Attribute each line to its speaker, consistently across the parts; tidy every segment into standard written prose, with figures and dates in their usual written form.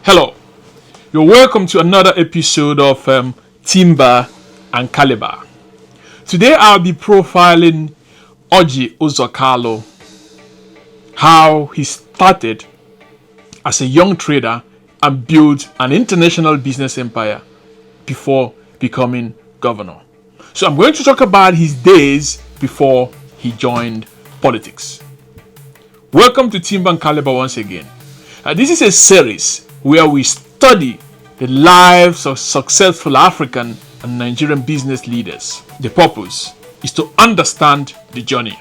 Speaker 1: Hello, you're welcome to another episode of Timber and Caliber. Today I'll be profiling Orji Uzor Kalu, how he started as a young trader and built an international business empire before becoming governor. So I'm going to talk about his days before he joined politics. Welcome to Timber and Caliber once again. This is a series where we study the lives of successful African and Nigerian business leaders. The purpose is to understand the journey.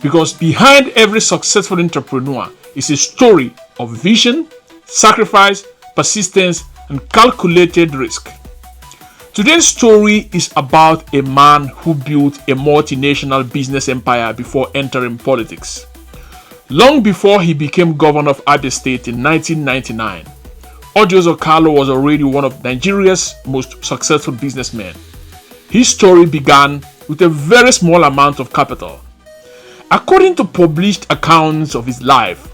Speaker 1: Because behind every successful entrepreneur is a story of vision, sacrifice, persistence, and calculated risk. Today's story is about a man who built a multinational business empire before entering politics. Long before he became governor of Abia State in 1999, Orji Uzor Kalu was already one of Nigeria's most successful businessmen. His story began with a very small amount of capital. According to published accounts of his life,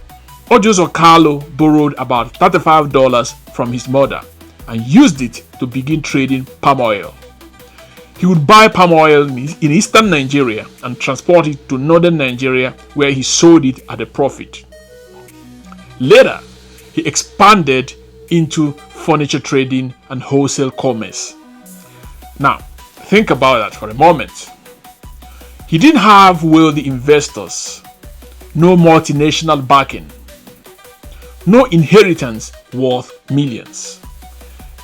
Speaker 1: Orji Uzor Kalu borrowed about $35 from his mother and used it to begin trading palm oil. He would buy palm oil in eastern Nigeria and transport it to northern Nigeria, where he sold it at a profit. Later, he expanded into furniture trading and wholesale commerce. Now, think about that for a moment. He didn't have wealthy investors, no multinational backing, no inheritance worth millions.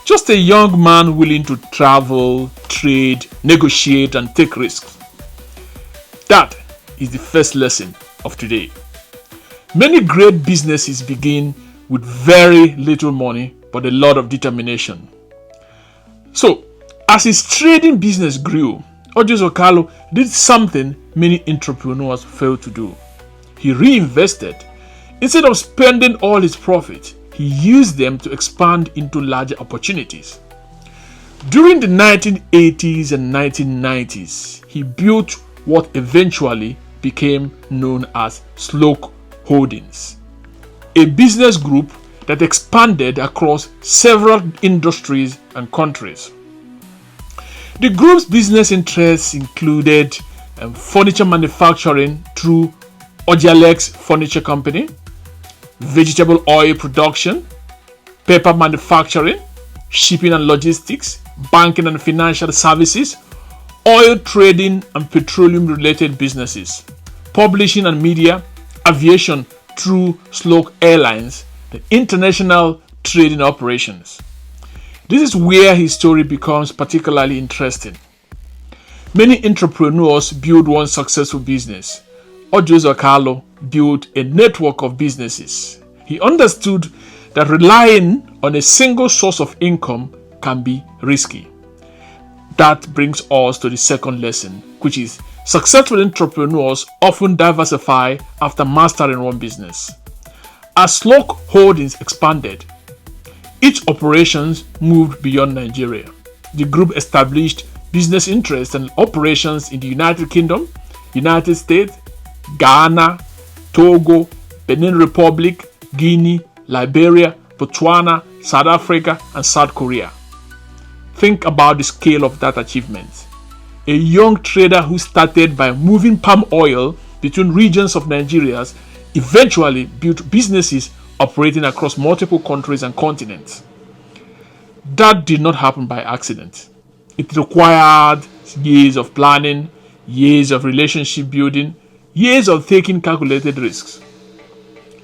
Speaker 1: Just a young man willing to travel, trade, negotiate, and take risks. That is the first lesson of today. Many great businesses begin with very little money but a lot of determination. So, as his trading business grew, Orji Uzor Kalu did something many entrepreneurs fail to do. He reinvested. Instead of spending all his profit, he used them to expand into larger opportunities. During the 1980s and 1990s, he built what eventually became known as Sloke Holdings, a business group that expanded across several industries and countries. The group's business interests included furniture manufacturing through Ojalex Furniture Company, vegetable oil production, paper manufacturing, shipping and logistics, banking and financial services, oil trading and petroleum related businesses, publishing and media, aviation through Sloke Airlines, the international trading operations. This is where his story becomes particularly interesting. Many entrepreneurs build one successful business. Orji Uzor Kalu built a network of businesses. He understood that relying on a single source of income can be risky. That brings us to the second lesson, which is successful entrepreneurs often diversify after mastering one business. As Sloke Holdings expanded, each operations moved beyond Nigeria. The group established business interests and operations in the United Kingdom, United States, Ghana, Togo, Benin Republic, Guinea, Liberia, Botswana, South Africa, and South Korea. Think about the scale of that achievement. A young trader who started by moving palm oil between regions of Nigeria eventually built businesses operating across multiple countries and continents. That did not happen by accident. It required years of planning, years of relationship building, years of taking calculated risks,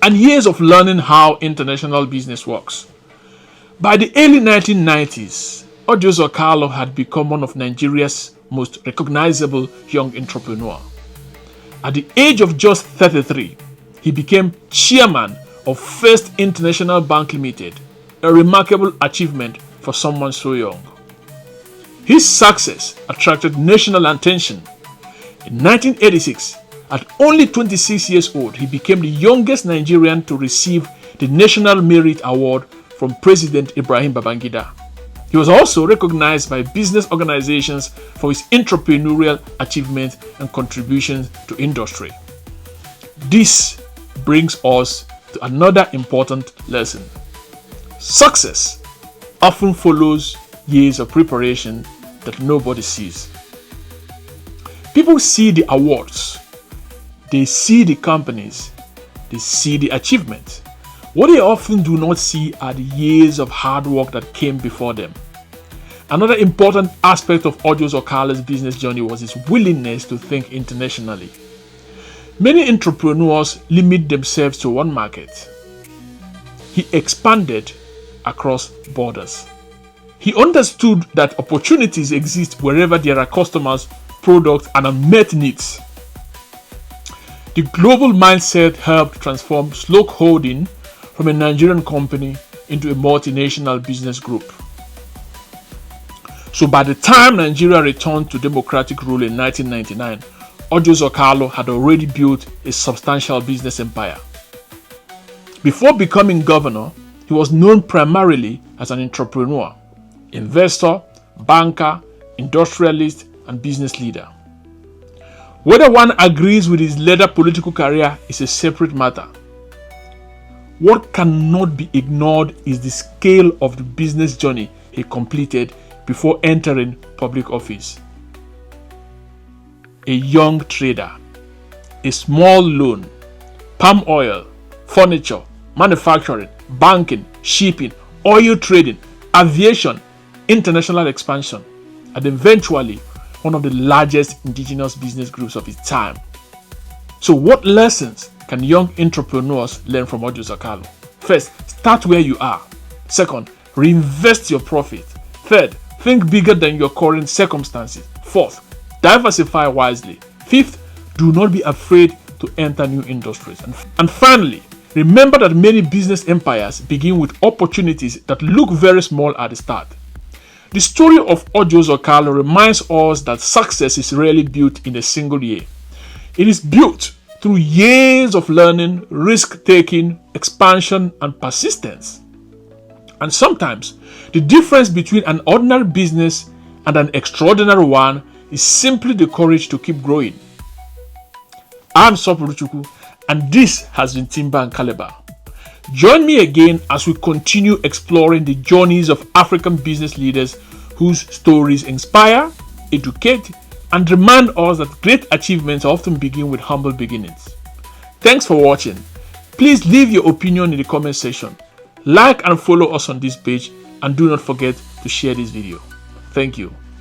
Speaker 1: and years of learning how international business works. By the early 1990s, Orji Uzor Kalu had become one of Nigeria's most recognizable young entrepreneurs. At the age of just 33, he became chairman of First International Bank Limited, a remarkable achievement for someone so young. His success attracted national attention. In 1986, at only 26 years old, he became the youngest Nigerian to receive the National Merit Award from President Ibrahim Babangida. He was also recognized by business organizations for his entrepreneurial achievements and contributions to industry. This brings us to another important lesson. Success often follows years of preparation that nobody sees. People see the awards, they see the companies, they see the achievements. What they often do not see are the years of hard work that came before them. Another important aspect of Orji Uzor Kalu's business journey was his willingness to think internationally. Many entrepreneurs limit themselves to one market. He expanded across borders. He understood that opportunities exist wherever there are customers, products, and unmet needs. The global mindset helped transform Sloke Holding from a Nigerian company into a multinational business group. So by the time Nigeria returned to democratic rule in 1999, Orji Uzor Kalu had already built a substantial business empire. Before becoming governor, he was known primarily as an entrepreneur, investor, banker, industrialist, and business leader. Whether one agrees with his later political career is a separate matter. What cannot be ignored is the scale of the business journey he completed before entering public office. A young trader, a small loan, palm oil, furniture, manufacturing, banking, shipping, oil trading, aviation, international expansion, and eventually one of the largest indigenous business groups of its time. So what lessons can young entrepreneurs learn from Orji Uzor Kalu? First, start where you are. Second, reinvest your profit. Third, think bigger than your current circumstances. Fourth, diversify wisely. Fifth, do not be afraid to enter new industries. And finally, remember that many business empires begin with opportunities that look very small at the start. The story of Orji Uzor Kalu reminds us that success is rarely built in a single year. It is built through years of learning, risk-taking, expansion, and persistence. And sometimes, the difference between an ordinary business and an extraordinary one is simply the courage to keep growing. I'm Sopuruchukwu, and this has been Timber and Caliber. Join me again as we continue exploring the journeys of African business leaders whose stories inspire, educate, and remind us that great achievements often begin with humble beginnings. Thanks for watching. Please leave your opinion in the comment section. Like and follow us on this page, and do not forget to share this video. Thank you.